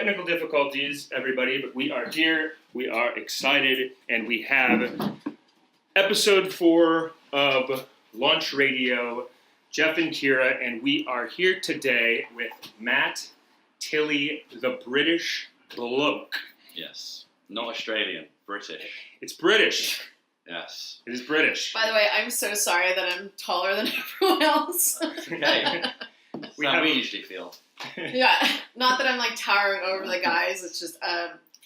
technical difficulties, everybody, but we are here, we are excited, and we have episode 4 of Launch Radio, Jeff and Kira, and we are here today with Matt Tilley, the British Bloke. Yes. Not Australian, British. It's British. Yes. It is British. By the way, I'm so sorry that I'm taller than everyone else. Okay. We usually feel. Yeah, not that I'm like towering over the guys. It's just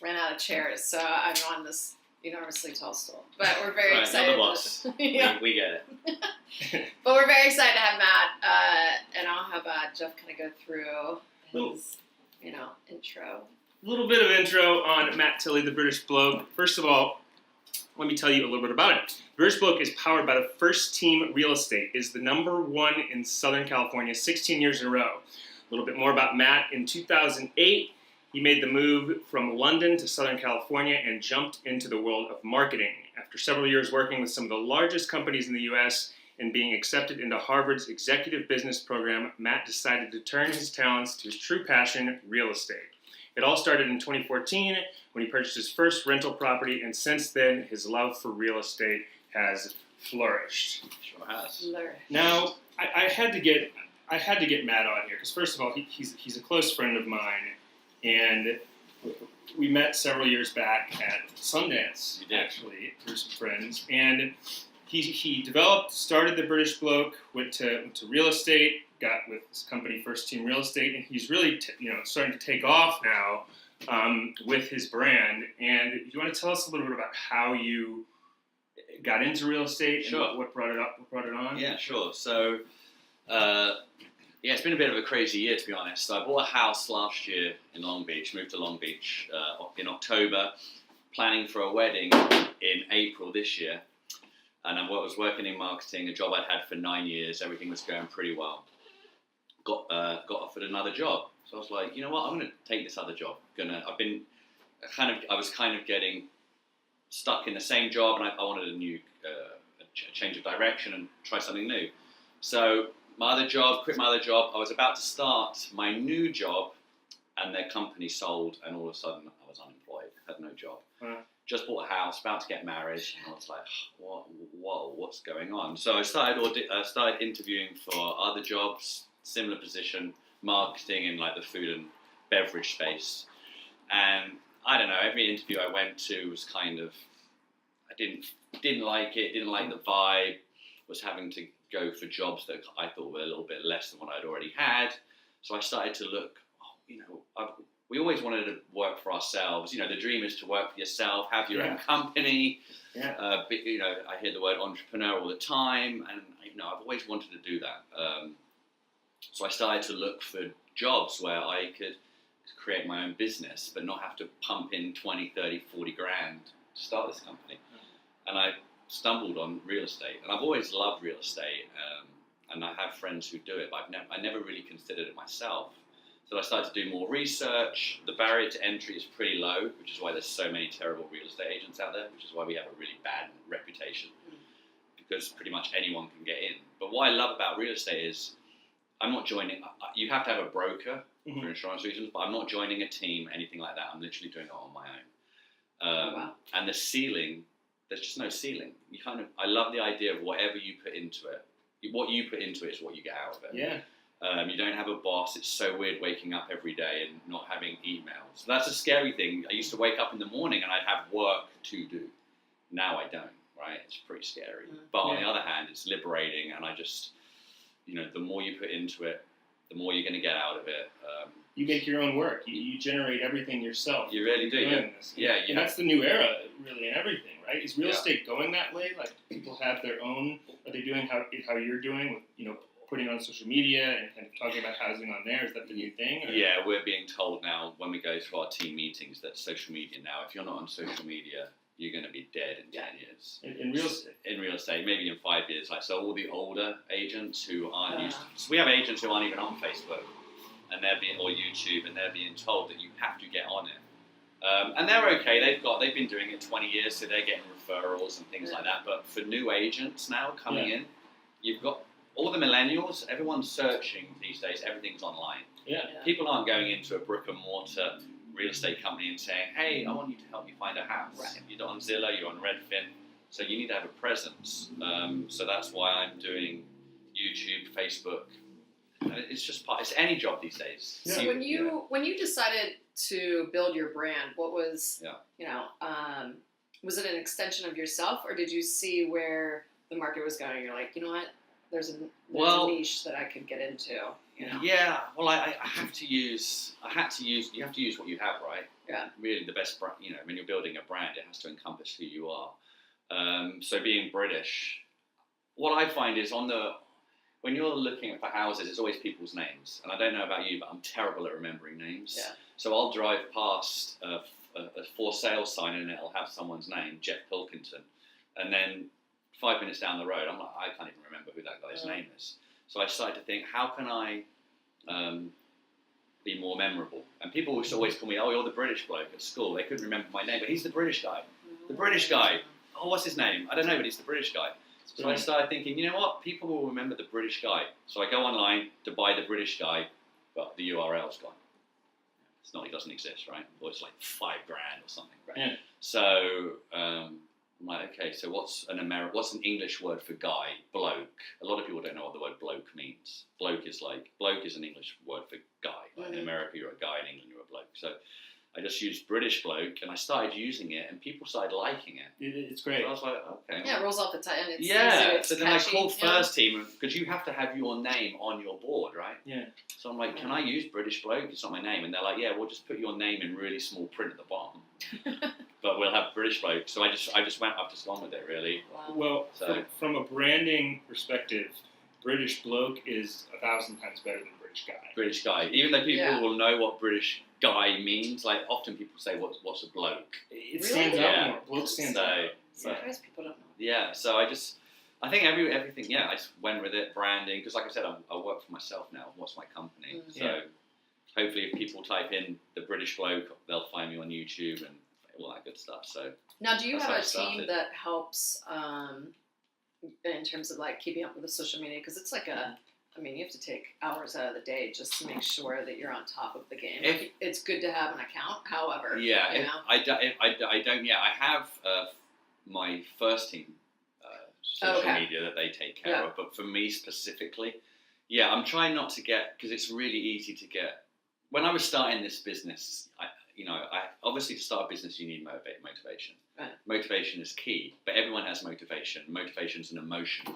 ran out of chairs, so I'm on this enormously tall stool. But we're very excited. You're the boss. Yeah. We get it. But we're very excited to have Matt, and I'll have Jeff kind of go through his, intro. A little bit of intro on Matt Tilley, the British Bloke. First of all, let me tell you a little bit about it. British Bloke is powered by the First Team Real Estate. It is the #1 in Southern California, 16 years in a row. A little bit more about Matt. In 2008, he made the move from London to Southern California and jumped into the world of marketing. After several years working with some of the largest companies in the U.S. and being accepted into Harvard's executive business program, Matt decided to turn his talents to his true passion, real estate. It all started in 2014 when he purchased his first rental property, and since then, his love for real estate has flourished. Sure has. Now, I had to get Matt on here because first of all, he's a close friend of mine, and we met several years back at Sundance. Actually, through some friends, and he started the British Bloke, went to real estate, got with his company First Team Real Estate, and he's really starting to take off now with his brand. And you want to tell us a little bit about how you got into real estate? Sure. And what brought it on? Yeah, sure. So, it's been a bit of a crazy year, to be honest. I bought a house last year in Long Beach, moved to Long Beach in October, planning for a wedding in April this year. And I was working in marketing, a job I'd had for 9 years. Everything was going pretty well. Got offered another job. So I was like, you know what, I'm going to take this other job. I was kind of getting stuck in the same job, and I wanted a new change of direction and try something new. So quit my other job. I was about to start my new job, and their company sold, and all of a sudden I was unemployed, had no job. Just bought a house, about to get married, and I was like, what's going on? So I started interviewing for other jobs, similar position, marketing in like the food and beverage space. And I don't know, every interview I went to was kind of, I didn't like it, didn't like the vibe, was having to go for jobs that I thought were a little bit less than what I'd already had. So I started to look, we always wanted to work for ourselves. The dream is to work for yourself, have your own company. Yeah. I hear the word entrepreneur all the time, and I've always wanted to do that. So I started to look for jobs where I could create my own business, but not have to pump in 20, 30, 40 grand to start this company. And I stumbled on real estate, and I've always loved real estate, and I have friends who do it, but I never really considered it myself. So I started to do more research. The barrier to entry is pretty low, which is why there's so many terrible real estate agents out there, which is why we have a really bad reputation, because pretty much anyone can get in. But what I love about real estate is I'm not joining. You have to have a broker for insurance reasons, but I'm not joining a team, anything like that. I'm literally doing it on my own. Wow. And the ceiling, there's just no ceiling. I love the idea of whatever you put into it. What you put into it is what you get out of it. Yeah. You don't have a boss. It's so weird waking up every day and not having emails. So that's a scary thing. I used to wake up in the morning and I'd have work to do. Now I don't, right? It's pretty scary. But on the other hand, it's liberating, and I just, the more you put into it, the more you're going to get out of it. You make your own work. You generate everything yourself. You really do. Yeah. And that's the new era, really, in everything, right? Is real estate going that way? Like, people have their own. Are they doing how you're doing with putting on social media and kind of talking about housing on there? Is that the new thing? Or? Yeah, we're being told now when we go to our team meetings that social media now, if you're not on social media, you're going to be dead in 10 years. In real estate? In real estate, maybe in 5 years. So all the older agents who aren't used to... So we have agents who aren't even on Facebook or YouTube, and they're being told that you have to get on it. And they're okay. They've been doing it 20 years, so they're getting referrals and things like that. But for new agents now coming in, you've got all the millennials. Everyone's searching these days. Everything's online. Yeah. People aren't going into a brick and mortar real estate company and saying, hey, I want you to help me find a house. Right. You're on Zillow, you're on Redfin, so you need to have a presence. So that's why I'm doing YouTube, Facebook. And it's just it's any job these days. Yeah. So when you decided to build your brand, what was was it an extension of yourself, or did you see where the market was going? You're like, you know what, there's a niche that I could get into. You know? Yeah, well, I have to use. You have to use what you have, right? Yeah. Really, the best brand. You know, when you're building a brand, it has to encompass who you are. So being British, what I find is when you're looking for houses, it's always people's names. And I don't know about you, but I'm terrible at remembering names. Yeah. So I'll drive past a for sale sign and it'll have someone's name, Jeff Pilkington, and then 5 minutes down the road, I'm like, I can't even remember who that guy's name is. So I started to think, how can I be more memorable? And people used to always call me, oh, you're the British bloke at school. They couldn't remember my name, but he's the British guy. The British guy. Oh, what's his name? I don't know, but he's the British guy. So I started thinking, you know what? People will remember the British guy. So I go online to buy the British guy, but the URL's gone. It's not, it doesn't exist, right? Or it's like $5,000 or something, right? Yeah. So I'm like, okay, so what's an English word for guy? Bloke. A lot of people don't know what the word bloke means. Bloke is an English word for guy. Like in America, you're a guy. In England, you're a bloke. So I just used British bloke, and I started using it, and people started liking it. It's great. So I was like, okay. Yeah, it rolls off the tongue. And it's Yeah, easy, so then catchy, I called First Team, because you have to have your name on your board, right? Yeah. So I'm like, can I use British bloke? It's not my name. And they're like, yeah, we'll just put your name in really small print at the bottom. But we'll have British bloke. So I've just gone with it, really. Wow. Well, So- from a branding perspective, British bloke is 1,000 times better than British guy. British guy. Even though people Yeah. will know what British guy means, like often people say, what's a bloke? It Really? stands Yeah. out more. Bloke stands out. Sometimes people don't know. Yeah, so I think everything, yeah, I just went with it, branding, because like I said, I work for myself now, what's my company, Mm. so hopefully if people type in the British bloke, they'll find me on YouTube and all that good stuff, so. Now, do you That's have how a it started. team that helps in terms of like keeping up with the social media? Because it's like you have to take hours out of the day just to make sure that you're on top of the game. It's good to have an account, however. Yeah, you know? I have my First Team social media that they take care of, but for me specifically, I'm trying not to because it's really easy to get. When I was starting this business, I obviously to start a business you need motivation. Right. Motivation is key, but everyone has motivation. Motivation is an emotion.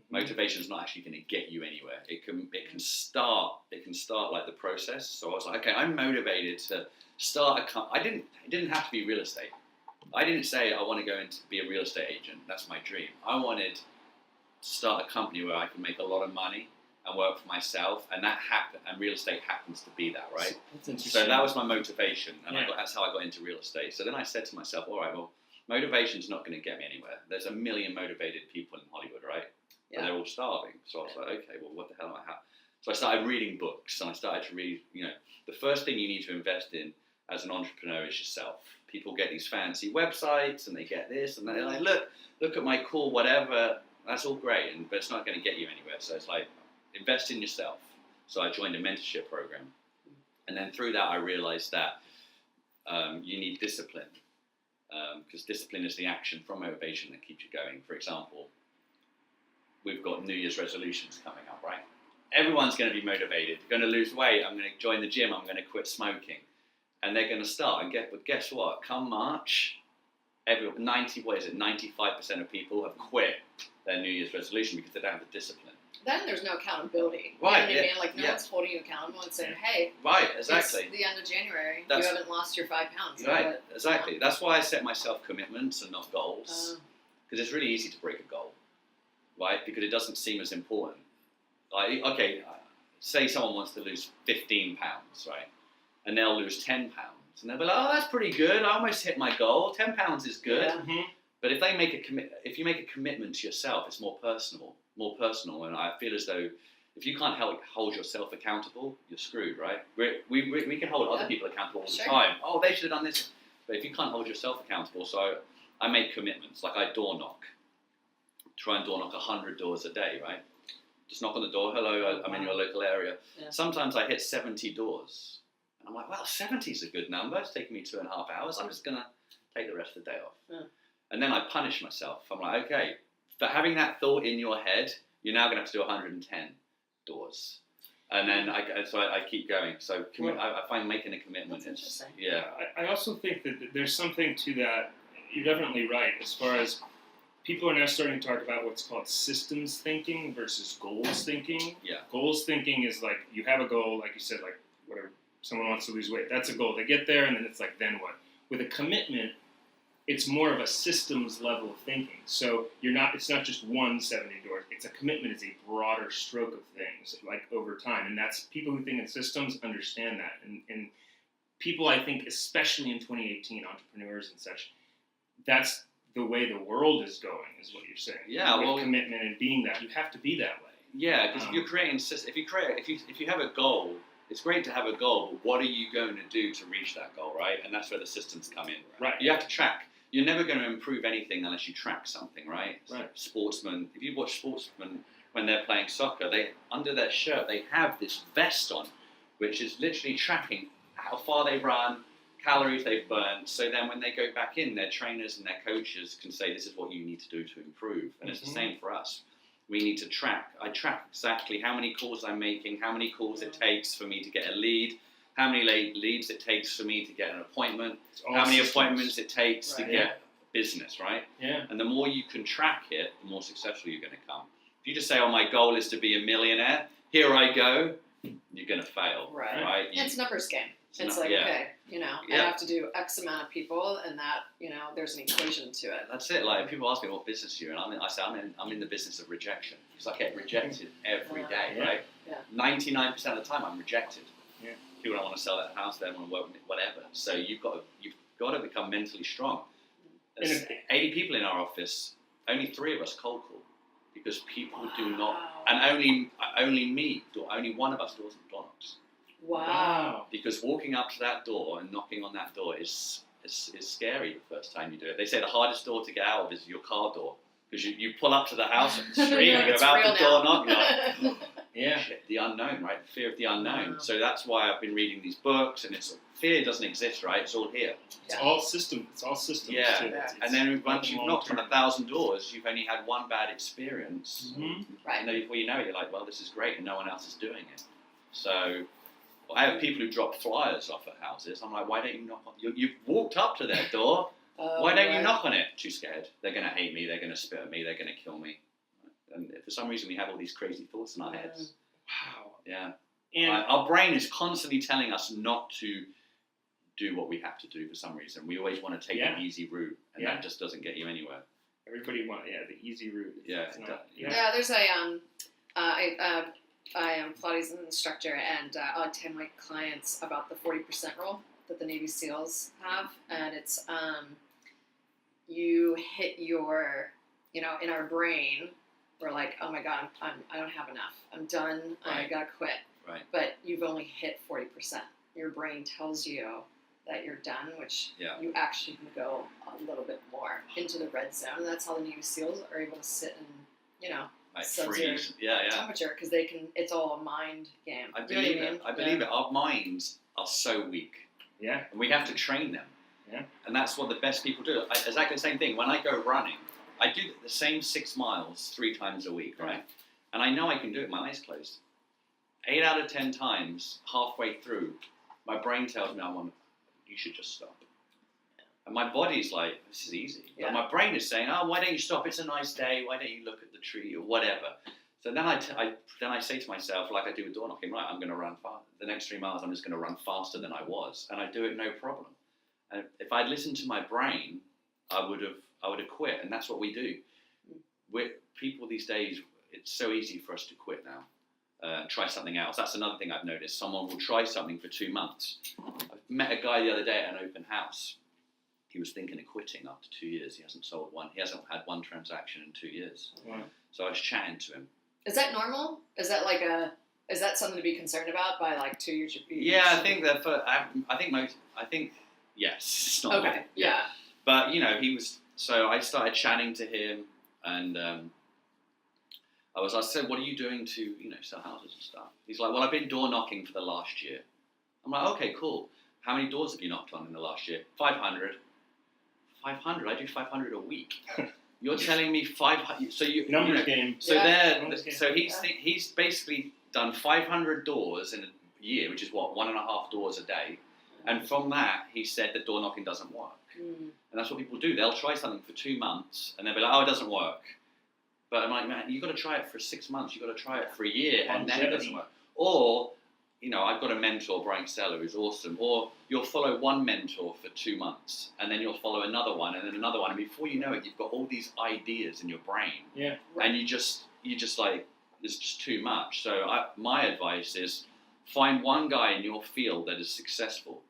Motivation is not actually going to get you anywhere. It can start like the process. So I was like, okay, I'm motivated to start a company. It didn't have to be real estate. I didn't say I want to go and be a real estate agent. That's my dream. I wanted to start a company where I can make a lot of money and work for myself, and that happened. And real estate happens to be that, right? That's interesting. So that was my motivation, and Yeah. that's how I got into real estate. So then I said to myself, all right, well, motivation's not going to get me anywhere. There's a million motivated people in Hollywood, right? Yeah. And they're all starving. So I was like, okay, well, what the hell am I have? So I started reading books, and I started to read, the first thing you need to invest in as an entrepreneur is yourself. People get these fancy websites, and they get this, and they're like, look at my cool whatever. That's all great, but it's not going to get you anywhere. So it's like, invest in yourself. So I joined a mentorship program. And then through that, I realized that you need discipline. Because discipline is the action from motivation that keeps you going. For example, we've got New Year's resolutions coming up, right? Everyone's going to be motivated. They're going to lose weight. I'm going to join the gym. I'm going to quit smoking. And they're going to start. And guess what? Come March, 95% of people have quit their New Year's resolution because they don't have the discipline. Then there's no accountability. Right, You know what I mean? Like, no yeah. one's holding you accountable and saying, hey, Right, exactly. it's the end of January. That's- you haven't lost your 5 pounds. Right, exactly. That's why I set myself commitments and not goals. Uh, Because it's really easy to break a goal, right? Because it doesn't seem as important. Like, okay, say someone wants to lose 15 pounds, right? And they'll lose 10 pounds. And they'll be like, oh, that's pretty good. I almost hit my goal. 10 pounds is good. Yeah. Mhm. But if you make a commitment to yourself, it's more personal. And I feel as though if you can't hold yourself accountable, you're screwed, right? We can hold other people accountable all the Sure. time. Oh, they should have done this. But if you can't hold yourself accountable, so I make commitments. Like I door knock. Try and door knock 100 doors a day, right? Just knock on the door. Hello, I'm in your local area. Yeah. Sometimes I hit 70 doors. And I'm like, well, 70 is a good number. It's taking me 2.5 hours. I'm just going to take the rest of the day off. Yeah. And then I punish myself. I'm like, okay, for having that thought in your head, you're now going to have to do 110 doors. And then I keep going. So I find making a commitment That's interesting. Yeah. I also think that there's something to that. You're definitely right as far as people are now starting to talk about what's called systems thinking versus goals thinking. Yeah. Goals thinking is like you have a goal, like you said, like whatever, someone wants to lose weight. That's a goal. They get there and then it's like, then what? With a commitment, it's more of a systems level of thinking. So it's not just 70 doors. It's a commitment is a broader stroke of things, like over time. And that's people who think in systems understand that. And people, I think, especially in 2018, entrepreneurs and such, that's the way the world is going, is what you're saying. Yeah, With commitment and being that, you have to be that way. Yeah, because if you're creating, if you have a goal, it's great to have a goal, but what are you going to do to reach that goal, right? And that's where the systems come in. Right. You have to track. You're never going to improve anything unless you track something, right? Right. Sportsmen, if you watch sportsmen when they're playing soccer, they under their shirt they have this vest on, which is literally tracking how far they run, calories they've burned. So then when they go back in, their trainers and their coaches can say, this is what you need to do to improve. And it's the same for us. We need to track. I track exactly how many calls I'm making, how many calls it takes for me to get a lead, how many leads it takes for me to get an appointment, how many appointments it takes to get business, right? Yeah. And the more you can track it, the more successful you're going to come. If you just say, oh, my goal is to be a millionaire, here I go, you're going to fail. Right? It's a numbers game. It's like, okay, I have to do X amount of people, and that, there's an equation to it. That's it. Like, people ask me what business you're in, I say I'm in the business of rejection. Because I get rejected every day, right? Yeah. 99% of the time, I'm rejected. Yeah. People don't want to sell that house, they don't want to work, whatever. So you've got to become mentally strong. There's 80 people in our office, only 3 of us cold call. Because people do not, and only one of us doors knocks. Wow. Because walking up to that door and knocking on that door is scary the first time you do it. They say the hardest door to get out of is your car door. Because you pull up to the house on the street and you're about to door knock, you're like, yeah. Shit, the unknown, right? The fear of the unknown. Wow. So that's why I've been reading these books, and fear doesn't exist, right? It's all here. It's all systems. Yeah. Too. And then once you've knocked on 1,000 doors, you've only had one bad experience. Mm-hmm. Right. And then before you know it, you're like, well, this is great, and no one else is doing it. So I have people who drop flyers off at houses. I'm like, why don't you knock on? You've walked up to their door. Why don't you knock on it? Too scared. They're going to hate me. They're going to spit at me. They're going to kill me. And for some reason, we have all these crazy thoughts in our heads. Wow. Yeah. And Our brain is constantly telling us not to do what we have to do for some reason. We always want to take the easy route, and that just doesn't get you anywhere. everybody wants the easy route. It's Yeah, there's a I am Pilates instructor, and I tell my clients about the 40% rule that the Navy SEALs have, and it's you hit your, in our brain, we're like, oh my God, I don't have enough. I'm done. Right. I gotta quit. Right. But you've only hit 40%. Your brain tells you that you're done, which you actually can go a little bit more into the red zone. And that's how the Navy SEAls are able to sit in, like sub-zero freeze. temperature, because they can. It's all a mind game. I believe it. I believe it. Our minds are so weak. Yeah. And we have to train them. Yeah. And that's what the best people do. Exactly the same thing. When I go running, I do the same 6 miles 3 times a week, right? And I know I can do it with my eyes closed. 8 out of 10 times, halfway through, my brain tells me, you should just stop. And my body's like, this is easy. But my brain is saying, why don't you stop? It's a nice day. Why don't you look at the tree or whatever? So then I say to myself, like I do with door knocking, right, I'm going to run fast. The next 3 miles, I'm just going to run faster than I was. And I do it no problem. And if I'd listened to my brain, I would have quit. And that's what we do. We're people these days, it's so easy for us to quit now. Try something else. That's another thing I've noticed. Someone will try something for 2 months. I met a guy the other day at an open house. He was thinking of quitting after 2 years. He hasn't sold one. He hasn't had one transaction in 2 years. Wow. So I was chatting to him. Is that normal? Is that is that something to be concerned about by like 2 years? Yeah, I think that. I think yes. It's not okay. normal. Yeah. But he was. So I started chatting to him, and I said, "What are you doing to sell houses and stuff?" He's like, "Well, I've been door knocking for the last year." I'm like, okay, cool. How many doors have you knocked on in the last year? 500. 500? I do 500 a week. You're telling me 500? So numbers game. So Numbers game. so he's basically done 500 doors in a year, which is what, 1.5 doors a day. And from that, he said that door knocking doesn't work. And that's what people do. They'll try something for 2 months, and they'll be like, oh, it doesn't work. But I'm like, man, you've got to try it for 6 months. You've got to try it for a year, and then it doesn't work. Or, I've got a mentor, Brian Seller, who's awesome. Or you'll follow one mentor for 2 months, and then you'll follow another one, and then another one. And before you know it, you've got all these ideas in your brain. Yeah. And you just like, there's just too much. So my advice is find one guy in your field that is successful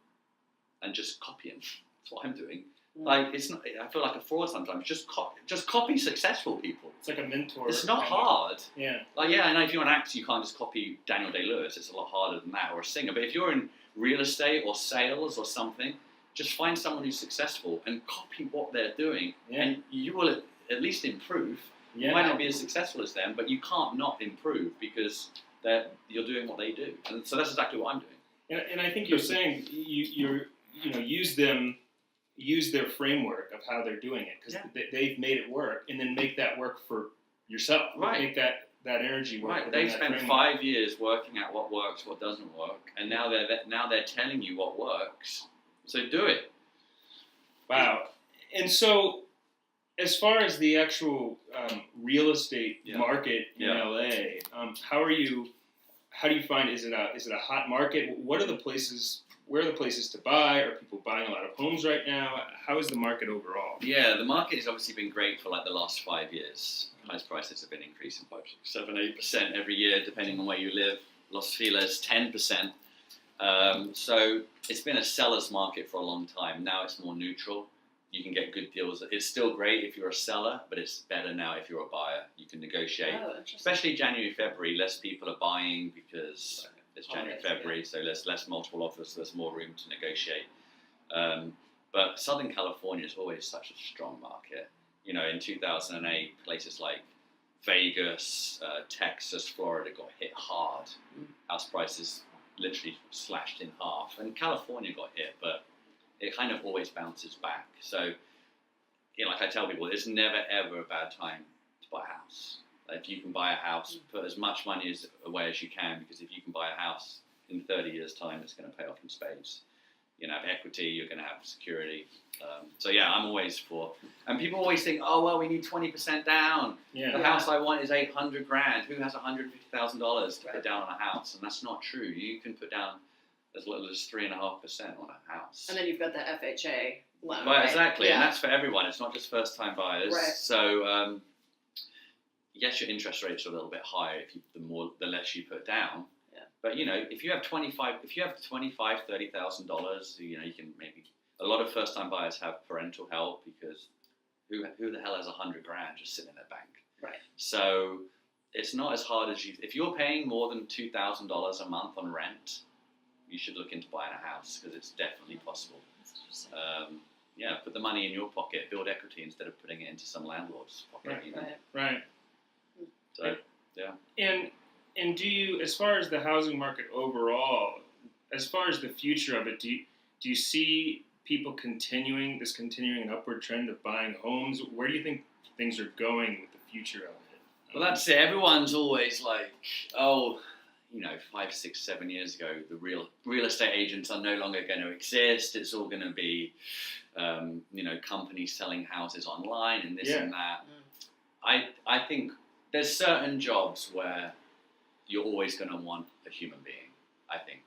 and just copy him. That's what I'm doing. Like, it's not. I feel like a fraud sometimes. Just copy successful people. It's like a mentor. It's not hard. Yeah. Like, I know if you're an actor, you can't just copy Daniel Day-Lewis. It's a lot harder than that, or a singer. But if you're in real estate or sales or something, just find someone who's successful and copy what they're doing, and you will at least improve. Yeah. You might not be as successful as them, but you can't not improve because you're doing what they do. And so that's exactly what I'm doing. And I think you're saying use their framework of how they're doing it, because they've made it work, and then make that work for yourself. Right. Make that energy work. Right. They've spent 5 years working out what works, what doesn't work, and now they're telling you what works. So do it. Wow. And so, as far as the actual real estate market in LA, how do you find? Is it a hot market? What are the places? Where are the places to buy? Are people buying a lot of homes right now? How is the market overall? Yeah, the market has obviously been great for like the last 5 years. House prices have been increasing by 7-8% every year, depending on where you live. Los Feliz, 10%. So it's been a seller's market for a long time. Now it's more neutral. You can get good deals. It's still great if you're a seller, but it's better now if you're a buyer. You can negotiate. Especially January, February, less people are buying because it's January, February, so there's less multiple offers, so there's more room to negotiate. But Southern California is always such a strong market. In 2008, places like Vegas, Texas, Florida got hit hard. House prices literally slashed in half. And California got hit, but it kind of always bounces back. So, like I tell people, it's never, ever a bad time to buy a house. If you can buy a house, put as much money away as you can, because if you can buy a house in 30 years' time, it's going to pay off in spades. You're going to have equity, you're going to have security. I'm always for. And people always think, oh, well, we need 20% down. The house I want is $800,000. Who has $150,000 to put down on a house? And that's not true. You can put down as little as 3.5% on a house. And then you've got the FHA loan. Well, exactly, and that's for everyone. It's not just first-time buyers. Right. So, yes, your interest rates are a little bit higher the less you put down. Yeah. But if you have $30,000, you can maybe. A lot of first-time buyers have parental help, because who the hell has $100,000 just sitting in their bank? Right. So it's not as hard as if you're paying more than $2,000 a month on rent, you should look into buying a house, because it's definitely possible. Put the money in your pocket, build equity instead of putting it into some landlord's pocket. Right. So, And do you, as far as the housing market overall, as far as the future of it, do you see people continuing an upward trend of buying homes? Where do you think things are going with the future of it? Well, that's it. Everyone's always like, 5, 6, 7 years ago, the real estate agents are no longer going to exist. It's all going to be, companies selling houses online and this and that. I think there's certain jobs where you're always going to want a human being, I think.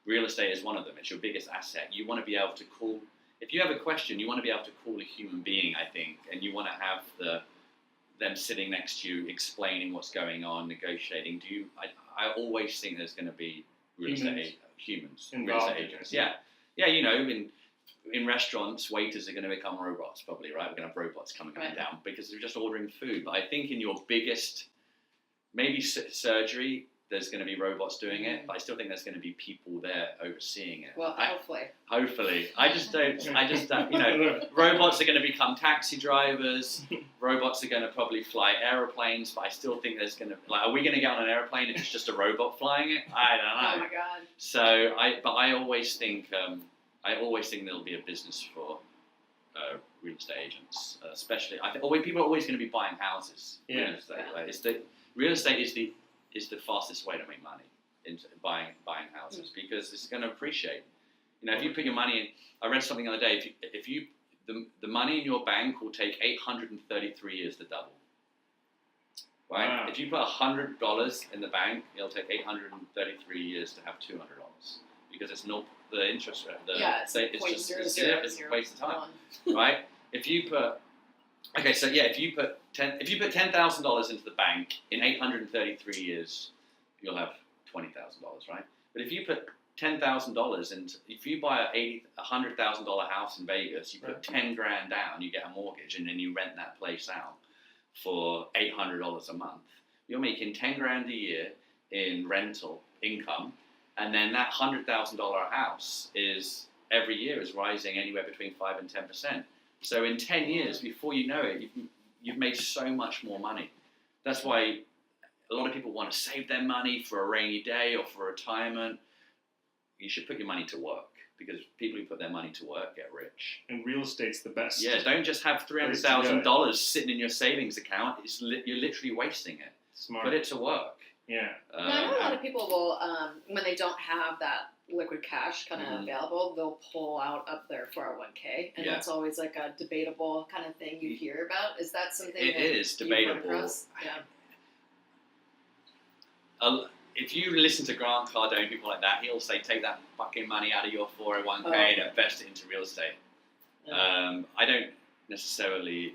Real estate is one of them. It's your biggest asset. You want to be able to call, if you have a question, you want to be able to call a human being, I think, and you want to have them sitting next to you, explaining what's going on, negotiating. I always think there's going to be real estate agents. In restaurants, waiters are going to become robots, probably, right? We're going to have robots coming because they're just ordering food. But I think in your biggest, maybe surgery, there's going to be robots doing it, but I still think there's going to be people there overseeing it. Well, hopefully. Hopefully. I just don't, robots are going to become taxi drivers, robots are going to probably fly aeroplanes, but I still think there's going to, are we going to get on an aeroplane if it's just a robot flying it? I don't know. Oh my God. So, I always think there'll be a business for real estate agents, especially, people are always going to be buying houses. Yeah. Real estate is the fastest way to make money into buying houses because it's going to appreciate. If you put your money in, I read something the other day. The money in your bank will take 833 years to double. Right? Wow. If you put $100 in the bank, it'll take 833 years to have $200 because it's not the interest rate. It's a waste of time, right? If you put if you put $10,000 into the bank in 833 years, you'll have $20,000, right? But if you put $10,000 into, if you buy a $100,000 house in Vegas, you put 10 grand down, you get a mortgage, and then you rent that place out for $800 a month. You're making 10 grand a year in rental income, and then that $100,000 house is every year is rising anywhere between 5 and 10%. So in 10 years, before you know it, you've made so much more money. That's why a lot of people want to save their money for a rainy day or for retirement. You should put your money to work because people who put their money to work get rich. And real estate's the best. Yeah, don't just have $300,000 sitting in your savings account. You're literally wasting it. Smart. Put it to work. Yeah. I know a lot of people will, when they don't have that liquid cash kind of available, they'll pull out of their 401k, and that's always like a debatable kind of thing you hear about. Is that something it is debatable? If you listen to Grant Cardone, people like that, he'll say, take that fucking money out of your 401k and invest it into real estate. I don't necessarily...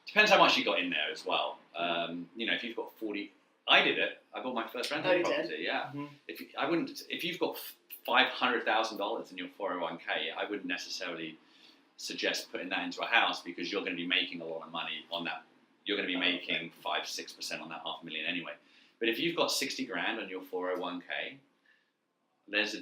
depends how much you got in there as well. If you've got 40... I did it. I bought my first rental property, yeah. Mm-hmm. If you've got $500,000 in your 401k, I wouldn't necessarily suggest putting that into a house because you're going to be making a lot of money on that. You're going to be making 5-6% on that $500,000 anyway. But if you've got 60 grand on your 401k, there's a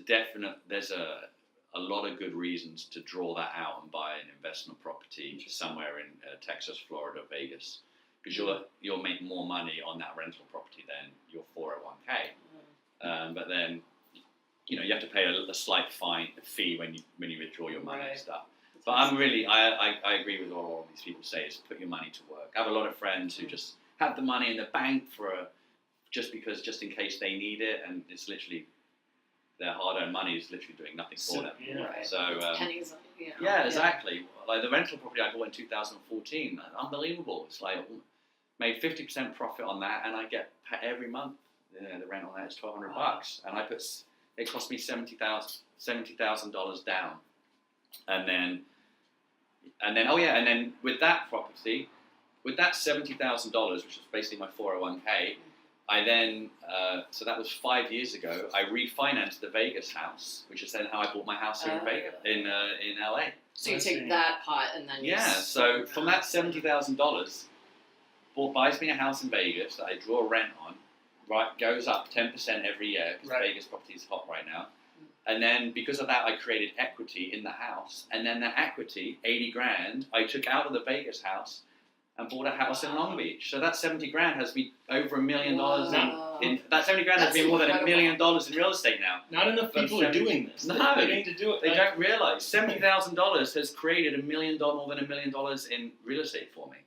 lot of good reasons to draw that out and buy an investment property somewhere in Texas, Florida, Vegas, because you'll make more money on that rental property than your 401k. But then, you have to pay a slight fee when you withdraw your money and stuff. But I agree with what all these people say is put your money to work. I have a lot of friends who just have the money in the bank just in case they need it, and it's literally their hard-earned money is literally doing nothing for them. Yeah. Right. So pennies. Yeah, exactly. Like the rental property I bought in 2014, unbelievable. It's like made 50% profit on that, and I get every month. The rent on that is $1,200, and it cost me $70,000 down, and then with that property, with that $70,000, which was basically my 401k, I then, so that was 5 years ago, I refinanced the Vegas house, which is then how I bought my house here in Vegas, in LA. So you take that pot and then so from that $70,000, buys me a house in Vegas that I draw rent on, right, goes up 10% every year, because Vegas property is hot right now. And then because of that, I created equity in the house. And then that equity, 80 grand, I took out of the Vegas house and bought a house in Long Beach. So that 70 grand has me over $1 million that 70 grand has been more than $1 million in real estate now. Not enough people are doing this. No, they need to do it. They don't realize $70,000 has created more than $1 million in real estate for me.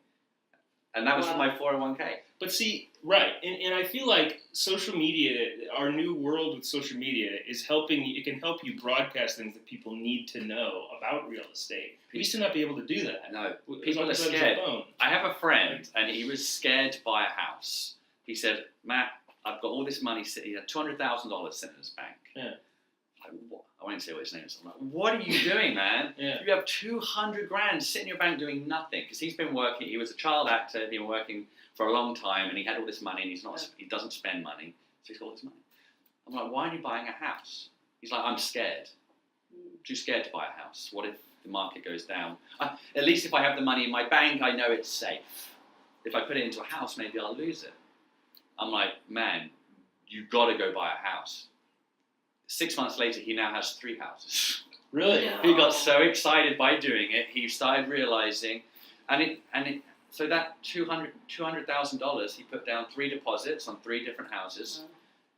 And that was from my 401k. But see, right, and I feel like social media, our new world with social media, is helping. It can help you broadcast things that people need to know about real estate. We used to not be able to do that. No, people are scared. I have a friend, and he was scared to buy a house. He said, Matt, I've got all this money sitting, he had $200,000 sitting in his bank. Yeah. I won't say what his name is. I'm like, what are you doing, man? Yeah. You have 200 grand sitting in your bank doing nothing. Because he's been working, he was a child actor, he'd been working for a long time, and he had all this money, and he doesn't spend money, so he's got all this money. I'm like, why are you buying a house? He's like, I'm scared. Too scared to buy a house. What if the market goes down? At least if I have the money in my bank, I know it's safe. If I put it into a house, maybe I'll lose it. I'm like, man, you've got to go buy a house. 6 months later, he now has 3 houses. Really? Yeah. He got so excited by doing it, he started realizing, so that $200,000, he put down 3 deposits on 3 different houses,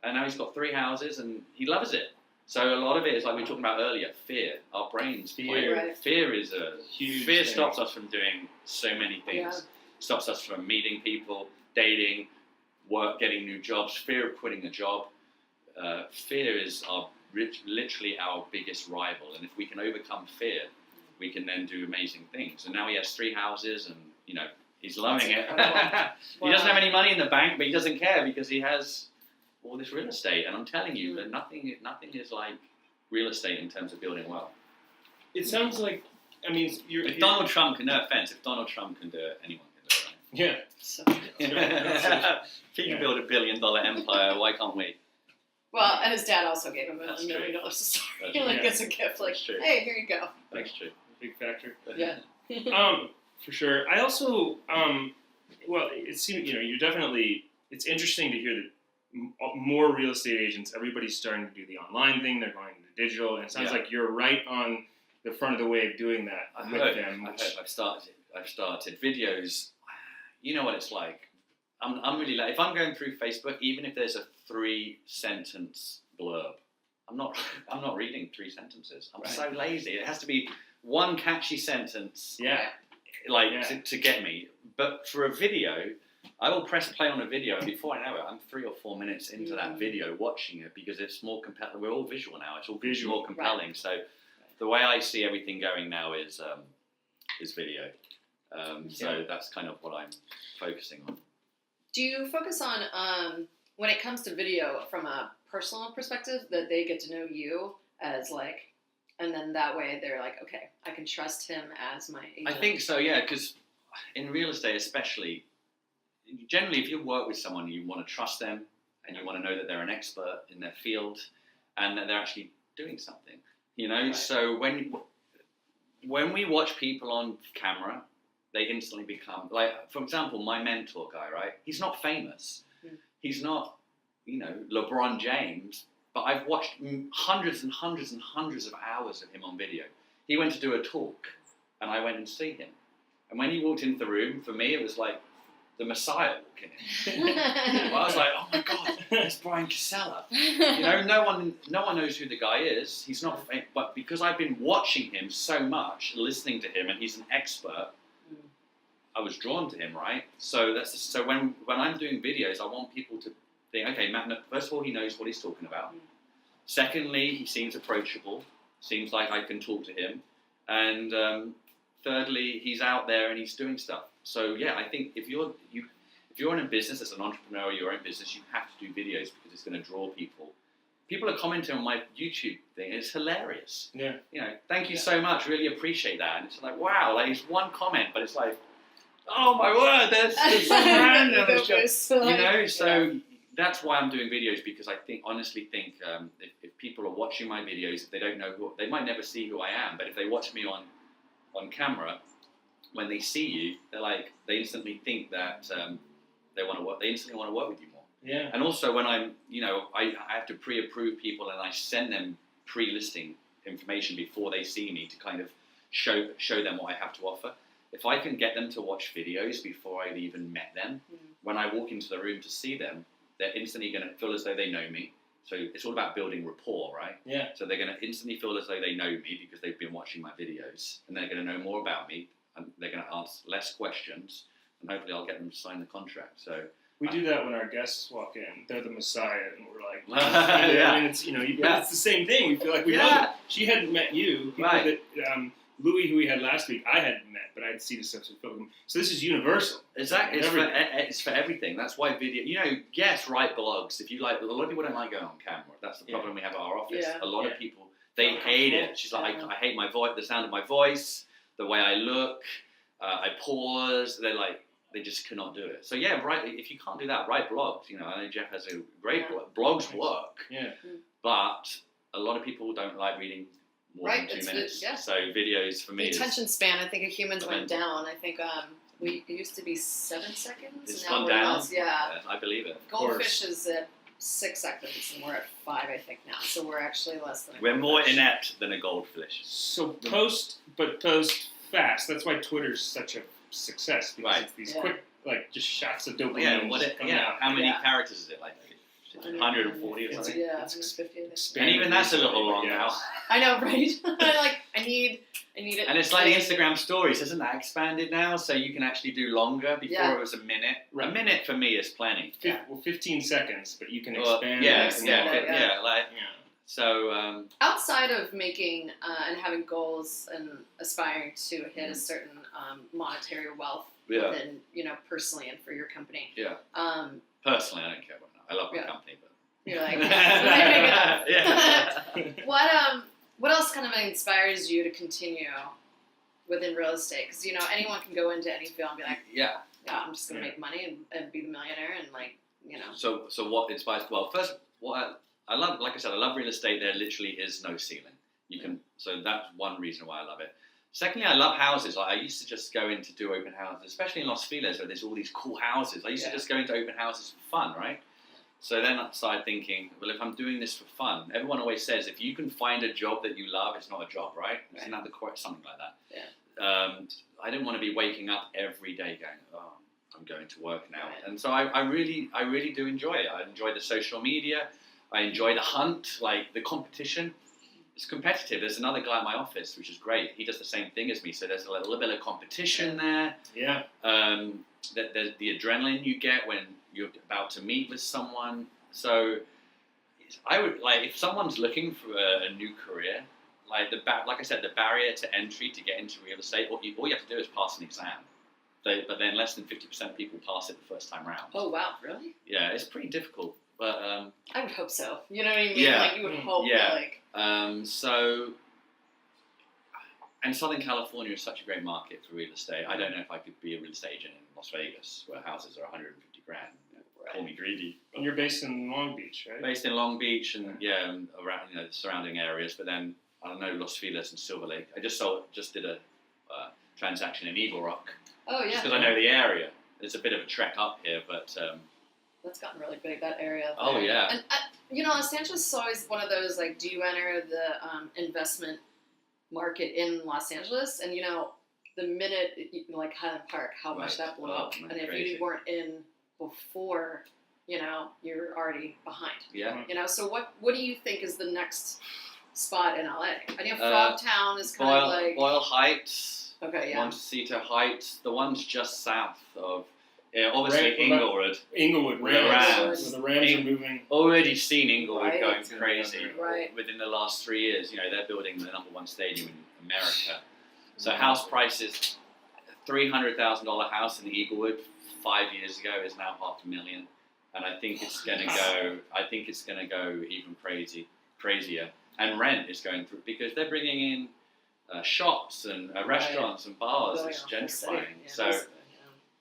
and now he's got 3 houses, and he loves it. So a lot of it is like we were talking about earlier, fear. Our brains, fear is a huge fear thing. stops us from doing so many things. Stops us from meeting people, dating, work, getting new jobs. Fear of quitting a job. Fear is literally our biggest rival, and if we can overcome fear, we can then do amazing things. And now he has 3 houses, and he's loving it. He doesn't have any money in the bank, but he doesn't care because he has all this real estate. And I'm telling you that nothing is like real estate in terms of building wealth. It sounds like, if Donald Trump can, no offense, if Donald Trump can do it, anyone can do it. Right? Yeah. So, If he can build $1 billion empire, why can't we? well, and his dad also gave him $1 true. million to start. That's Like true. it's a gift. Like, That's true. hey, here you go. That's true. Big factor. Yeah. For sure. I also, well, it seems, you're definitely, it's interesting to hear that more real estate agents, everybody's starting to do the online thing, they're going into digital, and it sounds like you're right on the front of the wave doing that with them. I've started videos. You know what it's like. I'm really like, if I'm going through Facebook, even if there's a 3-sentence blurb, I'm not reading 3 sentences. I'm so lazy. It has to be one catchy sentence, to get me. But for a video, I will press play on a video, and before I know it, I'm 3 or 4 minutes into that video watching it because it's more compelling. We're all visual now. It's all visual, more compelling. Right. So the way I see everything going now is video. So that's kind of what I'm focusing on. Do you focus on, when it comes to video, from a personal perspective, that they get to know you as like, and then that way they're like, okay, I can trust him as my agent? I think so, yeah, because in real estate especially, generally if you work with someone, you want to trust them, and you want to know that they're an expert in their field, and that they're actually doing something, Right. So when we watch people on camera, they instantly become, like, for example, my mentor guy, right? He's not famous. He's not, LeBron James, but I've watched hundreds and hundreds and hundreds of hours of him on video. He went to do a talk, and I went and see him. And when he walked into the room, for me, it was like the Messiah walking in. I was like, oh my God, it's Brian Casella. No one knows who the guy is. He's not famous, but because I've been watching him so much, listening to him, and he's an expert, I was drawn to him, right? So when I'm doing videos, I want people to think, okay, Matt, first of all, he knows what he's talking about. Secondly, he seems approachable. Seems like I can talk to him. And thirdly, he's out there and he's doing stuff. So yeah, I think if you're in a business as an entrepreneur or your own business, you have to do videos because it's going to draw people. People are commenting on my YouTube thing. It's hilarious. Yeah. Thank you so much. Really appreciate that. And it's like, wow, like it's one comment, but it's like, oh my word, there's some random. So that's why I'm doing videos, because I honestly think if people are watching my videos, if they don't know they might never see who I am, but if they watch me on camera, when they see you, they instantly think that they instantly want to work with you more. Yeah. And also when I have to pre-approve people, and I send them pre-listing information before they see me to kind of show them what I have to offer. If I can get them to watch videos before I've even met them, when I walk into the room to see them, they're instantly going to feel as though they know me. So it's all about building rapport, right? Yeah. So they're going to instantly feel as though they know me because they've been watching my videos, and they're going to know more about me, and they're going to ask less questions, and hopefully I'll get them to sign the contract. So we do that when our guests walk in. They're the Messiah, and we're like, yeah. It's it's the same thing. We feel like we know that she hadn't met you. Right. That, Louis, who we had last week, I hadn't met, but I'd seen the stuff with Pilkington. So this is universal. Exactly. It's for everything. That's why video. Yes, write blogs. If you like, a lot of people don't like going on camera. That's the problem we have at our office. Yeah. A lot of people, they hate it. She's like, I hate my voice, the sound of my voice, the way I look. I pause. They're like, they just cannot do it. So yeah, if you can't do that, write blogs. I know Jeff has a great blog. Blogs work. Yeah. But a lot of people don't like reading more Right, than 2 it's minutes. yeah. So videos for me The is attention span, I think, of humans went Event. down. I think it used to be 7 seconds. it's and now gone we're down. less- yeah. I believe it. Goldfish is at 6 seconds, and we're at 5, I think, now. So we're actually less than a We're more goldfish. inept than a goldfish. So post fast. That's why Twitter's such a success because Right. it's these Yeah. quick, like just shots of dopamine. Yeah, how many Yeah. characters is it? Like 140 or It's something? Yeah, It's 150, I think. And even that's a little long Yeah. now. I know, right? I need it. And it's like the Instagram stories, isn't that expanded now? So you can actually do longer. Before Yeah. it was a minute. Right. A minute for me is plenty. Yeah. Well, 15 seconds, but you can Well, expand. yeah, it. Yeah. like Yeah. so. Outside of making and having goals and aspiring to hit a Mm. certain monetary wealth Yeah. within, personally and for your company. Yeah. Um, Personally, I don't care about that. I love my Yeah. company, but you're like, yeah. what else kind of inspires you to continue within real estate? Because anyone can go into any field and be like, Yeah. I'm just gonna Yeah. make money and be the millionaire and So what inspires? Well, first, what I love, like I said, I love real estate. There literally is no ceiling. You can. So that's one reason why I love it. Secondly, I love houses. Like I used to just go in to do open houses, especially in Los Feliz, where there's all these cool houses. I used to just go into open houses for fun, right? So then I started thinking, well, if I'm doing this for fun, everyone always says, if you can find a job that you love, it's not a job, right? Isn't that the quote? Something like that. Yeah. I didn't want to be waking up every day going, oh, I'm going to work now. Right. And so I really do enjoy it. I enjoy the social media. I enjoy the hunt, like the competition. It's competitive. There's another guy at my office, which is great. He does the same thing as me. So there's a little bit of competition there. Yeah. There's the adrenaline you get when you're about to meet with someone. So I would if someone's looking for a new career, like I said, the barrier to entry to get into real estate, all you have to do is pass an exam. But then less than 50% of people pass it the first time round. Oh wow, really? Yeah, it's pretty difficult. But I would hope so. You know what I mean? Yeah. Like you would hope Yeah. that and Southern California is such a great market for real estate. I don't know if I could be a real estate agent in Las Vegas, where houses are 150 grand. Call me greedy. And you're based in Long Beach, right? Based in Long Beach and around the surrounding areas. But then I don't know Los Feliz and Silver Lake. I just did a transaction in Eagle Rock. Oh yeah. Just because I know the area. It's a bit of a trek up here, but That's gotten really big, that area. Oh, there. yeah. And Los Angeles is always one of those do you enter the investment market in Los Angeles? And the minute like Highland Park, how much Right. that blew Oh, up, man, and if crazy. you weren't in before, you're already behind. yeah. So what do you think is the next spot in LA? I know Frogtown is kind of like Boyle Heights. okay, yeah. Montecito Heights, the ones just south of, obviously Right, Inglewood. Inglewood Where the Rams. Where the Rams Ing- are moving. Already seen Inglewood Right. going crazy Right. within the last 3 years. They're building the #1 stadium in America. So house prices, $300,000 house in Inglewood 5 years ago is now $500,000, and I think it's going to go. I think it's going to go even crazier. And rent is going through because they're bringing in shops and restaurants and bars. Building It's a whole city. gentrifying. Yeah, So basically,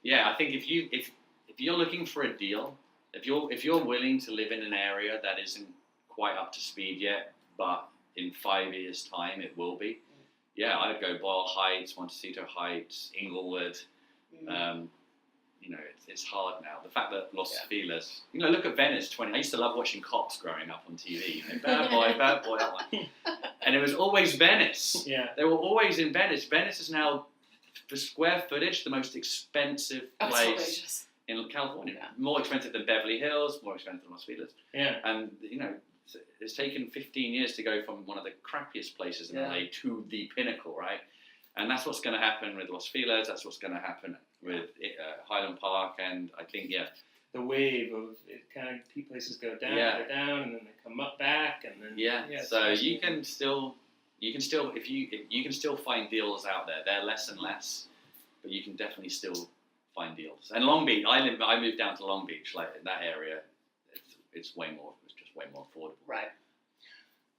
yeah, I think if you're looking for a deal, if you're willing to live in an area that isn't quite up to speed yet, but in 5 years' time it will be. Yeah, I'd go Boyle Heights, Montecito Heights, Inglewood. It's hard now. The fact that Los Feliz, look at Venice. I used to love watching Cops growing up on TV. Bad boy, that one. And it was always Venice. Yeah. They were always in Venice. Venice is now, for square footage, the most expensive Oh, it's place outrageous. in California. Yeah. More expensive than Beverly Hills, more expensive than Los Feliz. Yeah. And, it's taken 15 years to go from one of the crappiest places in LA to the pinnacle, right? And that's what's going to happen with Los Feliz. That's what's going to happen with Highland Park. And I think, The wave of it kind of places go down, Yeah. go down, and then they come up back, and then it's so you fascinating. can still if you can still find deals out there. They're less and less, but you can definitely still find deals. And Long Beach, I moved down to Long Beach, like in that area. It's just way more affordable. Right.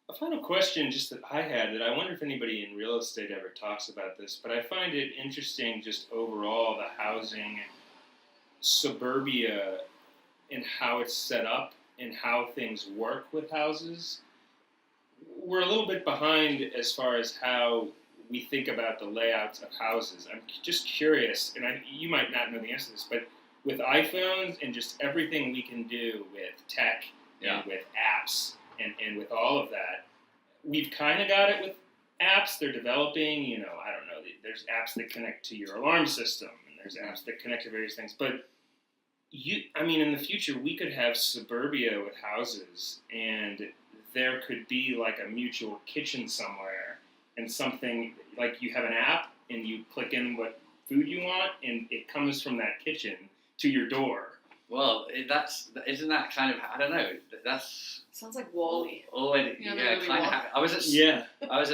A final question just that I had that I wonder if anybody in real estate ever talks about this, but I find it interesting just overall the housing suburbia and how it's set up and how things work with houses. we're a little bit behind as far as how we think about the layouts of houses. I'm just curious, and you might not know the answer to this, but with iPhones and just everything we can do with tech and with apps and with all of that, we've kind of got it with apps. They're developing, I don't know, there's apps that connect to your alarm system, and there's apps that connect to various things. But in the future, we could have suburbia with houses, and there could be like a mutual kitchen somewhere, and something like you have an app, and you click in what food you want, and it comes from that kitchen to your door. Well, isn't that kind of, I don't know, that's... Sounds like Wall-E. Kind of. I was at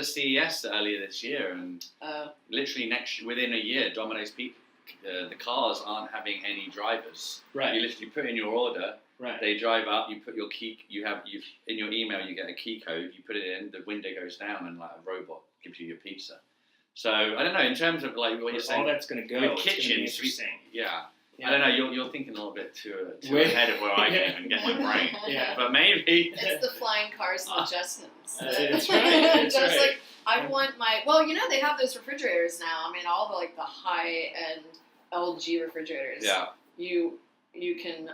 CES earlier this year, and literally within a year, Domino's the cars aren't having any drivers. Right. You literally put in your order. Right. They drive up. You put your key. In your email. You get a key code. You put it in. The window goes down, and like a robot gives you your pizza. So I don't know. In terms of like what you're saying, all that's going to go with kitchens. interesting. Yeah. I don't know. You're thinking a little bit too ahead of where I can even get my brain. Yeah. But maybe it's the flying cars and adjustments. That's right. That's right. Like I want my. Well, they have those refrigerators now. All the high end LG refrigerators. Yeah. You can.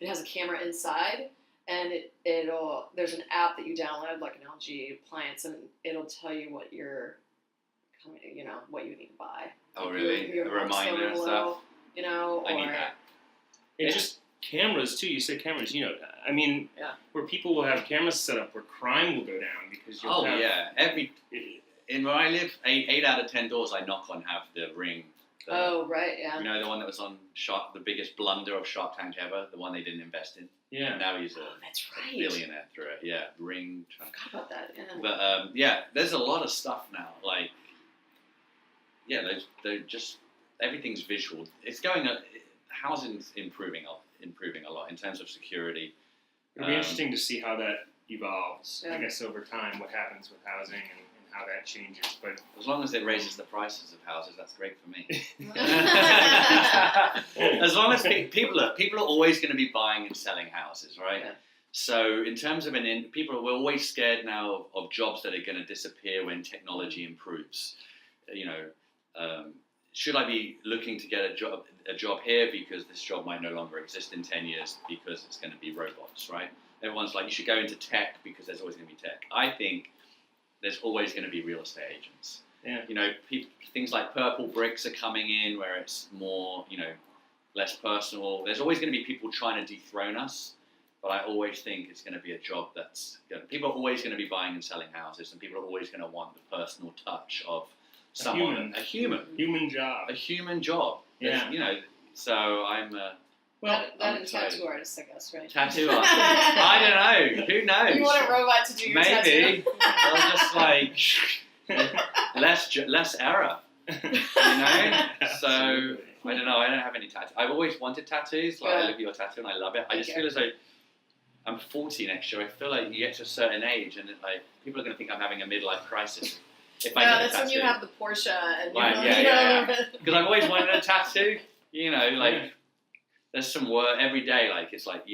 It has a camera inside, and there's an app that you download, like an LG appliance, and it'll tell you what what you need to buy. Oh, really? A reminder and stuff. I need that. And just cameras too. You said cameras. Where people will have cameras set up where crime will go down because you'll have... In where I live, 8 out of 10 doors I knock on have the Ring. Right, yeah. The one that was on the biggest blunder of Shark Tank ever, the one they didn't invest in. Yeah. And now he's that's right. billionaire through it. Yeah, Ring. I forgot about that. Yeah. But there's a lot of stuff now. Like, they're just everything's visual. It's going. Housing's improving a lot in terms of security. It'll be interesting to see how that evolves. I guess over time, what happens with housing and how that changes. But as long as it raises the prices of houses, that's great for me. As long as people are always going to be buying and selling houses, right? Yeah. So in terms of we're always scared now of jobs that are going to disappear when technology improves. Should I be looking to get a job here because this job might no longer exist in 10 years because it's going to be robots, right? Everyone's like, you should go into tech because there's always going to be tech. I think there's always going to be real estate agents. Yeah. Things like purple bricks are coming in where it's more, less personal. There's always going to be people trying to dethrone us, but I always think it's going to be a job people are always going to be buying and selling houses, and people are always going to want the personal touch of someone, a human job. Yeah. So I'm. That and tattoo artists, I guess, right? Tattoo artists. I don't know. Who knows? You want a robot to do your tattoo? Maybe. They'll just less error. So I don't know. I don't have any tattoos. I've always wanted tattoos. I look at your tattoo and I love it. I just feel as though I'm 40 next year. I feel like you get to a certain age and people are going to think I'm having a midlife crisis. That's when you have the Porsche and because I've always wanted a tattoo. There's some work every day. It's like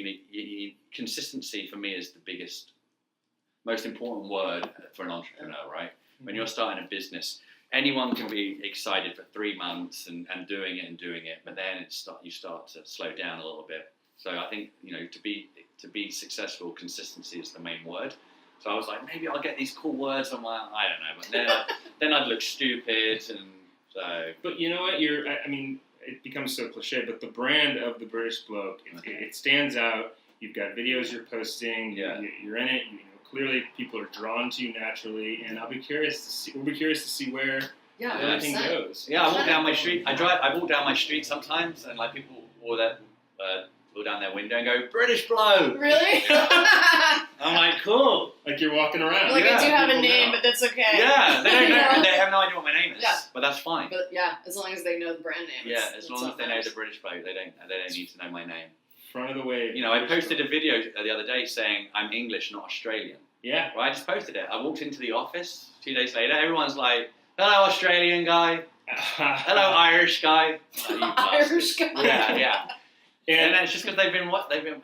consistency for me is the most important word for an entrepreneur, right? When you're starting a business, anyone can be excited for 3 months and doing it, but then you start to slow down a little bit. So I think to be successful, consistency is the main word. So I was like, maybe I'll get these cool words on my, I don't know, but then I'd look stupid, and so. But you know what? It becomes so cliche, but the brand of the British Bloke, it stands out. You've got videos you're posting. Yeah. You're in it. Clearly, people are drawn to you naturally, and we'll be curious to see where everything goes. Yeah, I walk down my street. I walk down my street sometimes, and people will down their window and go, British Bloke! Really? I'm like, cool. Like you're walking around. I do have a name, but that's okay. Yeah, they don't know, and they have no idea what my name is. Yeah. But that's fine. But as long as they know the brand name. Yeah, as long as they know the British Bloke, they don't need to know my name. Front of the wave. I posted a video the other day saying I'm English, not Australian. Yeah. Well, I just posted it. I walked into the office 2 days later. Everyone's like, hello, Australian guy. Hello, Irish guy. Irish guy. Yeah. And it's just because they've been,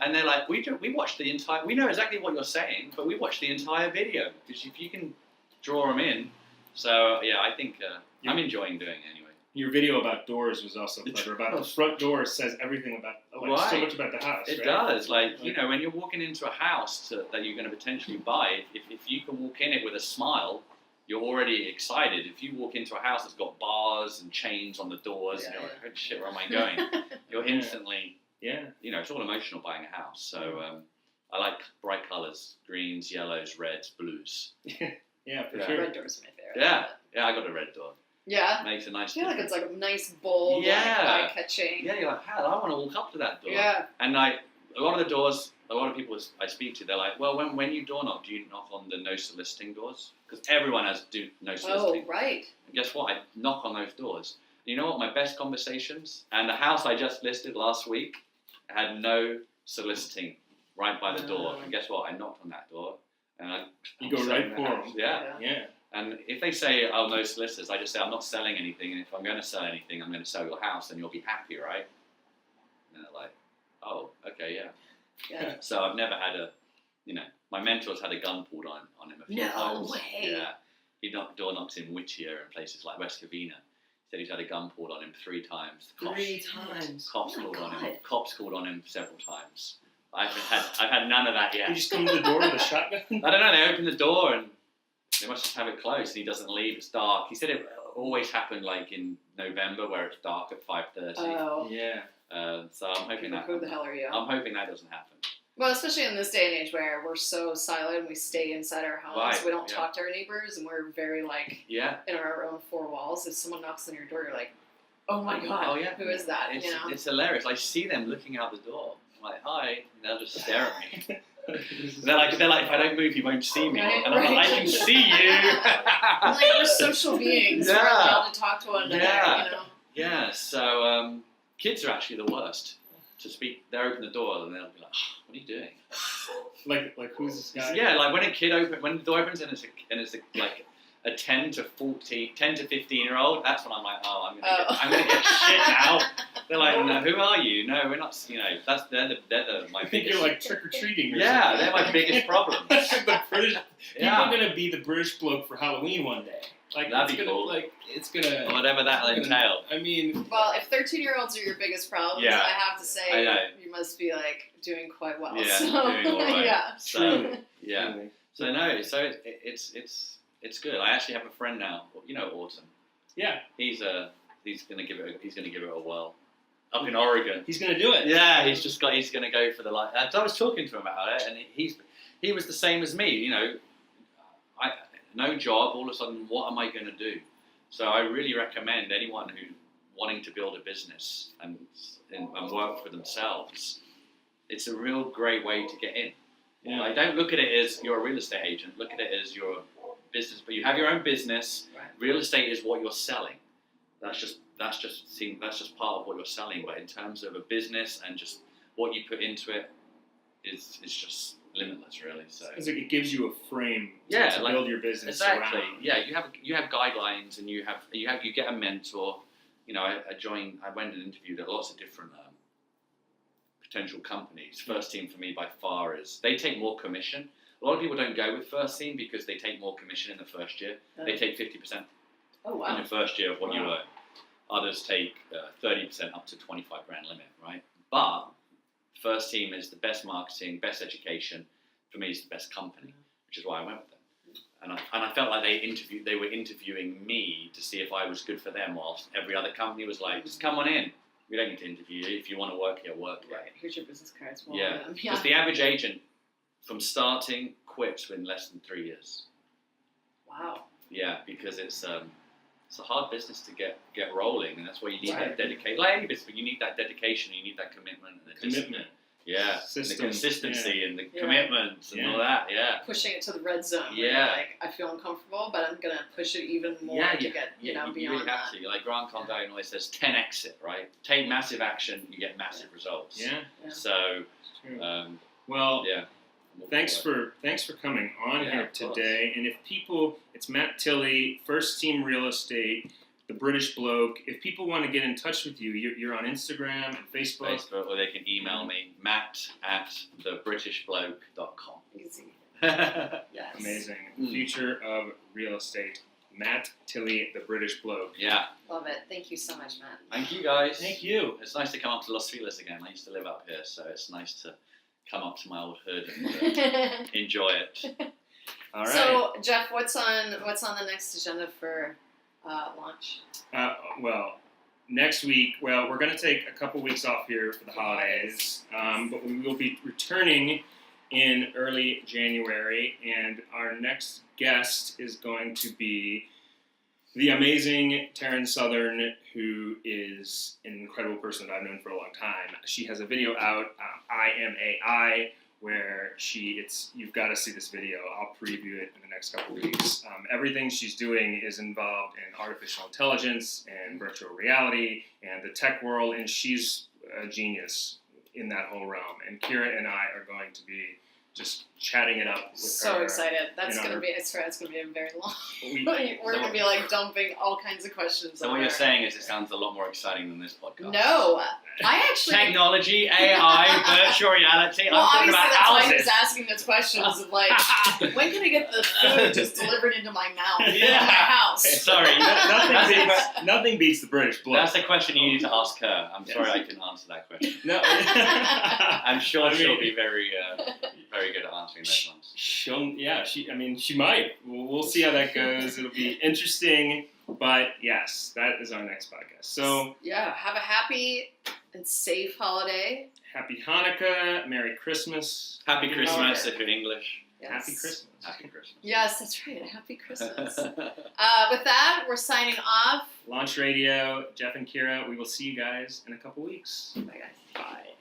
and they're like, we watched the entire, we know exactly what you're saying, but we watched the entire video, because if you can draw them in, so yeah, I think I'm enjoying doing it anyway. Your video about doors was also clever. About the front door says everything about, like, so much about the house. It right? does. Like, you know, when you're walking into a house that you're going to potentially buy, if you can walk in it with a smile, you're already excited. If you walk into a house that's got bars and chains on the doors, and you're like, oh shit, where am I going? You're instantly, you know, it's all emotional buying a house. So I like bright colours: greens, yellows, reds, blues. Yeah, for sure. Red door's my favorite. Yeah, I got a red door. Yeah. Makes a nice. I feel like it's like a nice, bold, like, eye-catching. Yeah, you're like, hell, I want to walk up to that door. Yeah. And like a lot of the doors, a lot of people I speak to, they're like, well, when you door knock, do you knock on the no soliciting doors? Because everyone has no soliciting. Oh, right. And guess what? I knock on those doors. You know what? My best conversations, and the house I just listed last week had no soliciting right by the door. And guess what? I knocked on that door, and you go right for them. Yeah. And if they say, oh, no solicitors, I just say, I'm not selling anything, and if I'm going to sell anything, I'm going to sell your house, and you'll be happy, right? And they're like, oh, okay, yeah. So I've never had my mentor's had a gun pulled on him a few times. No way. Yeah. He door knocks in Whittier and places like West Covina. He said he's had a gun pulled on him 3 times. Cops called on him. Cops called on him several times. I've had none of that yet. You just come to the door with a shotgun? I don't know, they open the door and they must just have it closed, and he doesn't leave. It's dark. He said it always happened like in November, where it's dark at 5:30. Oh. Yeah. So I'm hoping that. Who the hell are you? I'm hoping that doesn't happen. Well, especially in this day and age where we're so silent and we stay inside our homes, Right, we don't talk to our neighbors, and we're very like in our own 4 walls. If someone knocks on your door, you're like, oh my god, who is that? It's hilarious. I see them looking out the door. I'm like, hi, and they'll just stare at me. They're like, if I don't move, you won't see me. Right, and I'm like, I can see you. I'm like, we're social beings. We're allowed to talk to one another, you know? Yeah, so kids are actually the worst. To speak, they open the door and they'll be like, oh, what are you doing? Like who's this guy? Yeah, like when the door opens and it's like a 10 to 15-year-old, that's when I'm like, oh, I'm gonna get shit now. They're like, no, who are you? No, we're not. You know, they're my. I think you're like trick or treating. Yeah, they're my biggest problem. The British people are gonna be the British bloke for Halloween one day. Like that'd be cool. Like it's gonna whatever that'll entail. I mean, well, if 13-year-olds are your biggest problems, I have to say you must be like doing quite well. Yeah, so, doing all right. So So no, so it's good. I actually have a friend now. You know, Autumn. Yeah. He's gonna give it a whirl. Up in Oregon. He's gonna do it. Yeah, he's gonna go for the life. I was talking to him about it, and he was the same as me. You know, no job. All of a sudden, what am I going to do? So I really recommend anyone who's wanting to build a business and work for themselves. It's a real great way to get in. Yeah. Like, don't look at it as you're a real estate agent. Look at it as your business, but you have your own business. Right. Real estate is what you're selling. That's just part of what you're selling. But in terms of a business and just what you put into it, is just limitless, really. So it gives you a frame to build your business exactly around. Yeah, you have guidelines, and you get a mentor. You know, I went and interviewed at lots of different potential companies. First Team for me by far they take more commission. A lot of people don't go with First Team because they take more commission in the first year. They take 50% in the first year of what you earn. Others take 30% up to 25 grand limit, right? But First Team is the best marketing, best education. For me, it's the best company, which is why I went with them. And I felt like they were interviewing me to see if I was good for them, whilst every other company was like, just come on in. We don't need to interview you. If you want to work here, work here. Right. Here's your business cards. Because the average agent from starting quits within less than 3 years. Wow. Yeah, because it's a hard business to get rolling, and that's why you need that dedication. Like any business, but you need that dedication, you need that commitment and the discipline. Yeah, and the consistency and the commitment and all that. Yeah, pushing it to the red zone. Yeah, like I feel uncomfortable, but I'm gonna push it even more to get beyond you really have to. Like Grant Cardone always says, 10x it, right? Take massive action, you get massive results. Yeah. So, well, thanks for coming on here today. And if people, it's Matt Tilley, First Team Real Estate. the British Bloke. If people want to get in touch with you, you're on Instagram and Facebook. Or they can email me, matt@thebritishbloke.com. Easy. Yes. Amazing. Future of real estate. Matt Tilley, the British Bloke. Yeah. Love it. Thank you so much, Matt. Thank you, guys. Thank you. It's nice to come up to Los Feliz again. I used to live up here, so it's nice to come up to my old hood and enjoy it. All right. So, Jeff, what's on the next agenda for launch? Well, next week, we're going to take a couple weeks off here for the holidays, but we will be returning in early January, and our next guest is going to be the amazing Taryn Southern, who is an incredible person that I've known for a long time. She has a video out, I Am AI, where you've got to see this video. I'll preview it in the next couple of weeks. Everything she's doing is involved in artificial intelligence and virtual reality and the tech world, and she's a genius in that whole realm. And Kira and I are going to be just chatting it up with her. So excited. That's going to be, it's going to be a very long, we're going to be like dumping all kinds of questions So on what her. you're saying is it sounds a lot more exciting than this podcast. No, I actually... Technology, AI, virtual reality. Well, I'm talking obviously about that's why he houses. was asking those questions of like, when can I get the food just delivered into my mouth Yeah. in my house? Sorry, Nothing beats the British Bloke. that's a question you need to ask her. I'm sorry I couldn't answer that question. No. I'm sure I mean- she'll be very good at answering those ones. She might. We'll see how that goes. It'll be interesting, but yes, that is our next podcast. So Yeah, have a happy and safe holiday. happy Hanukkah, Merry Christmas, Happy Love Christmas it. if you're English. Yes. Happy Christmas. Happy Christmas. Yes, that's right. Happy Christmas. With that, we're signing off. Launch Radio, Jeff and Kira. We will see you guys in a couple weeks. Bye, guys. Bye.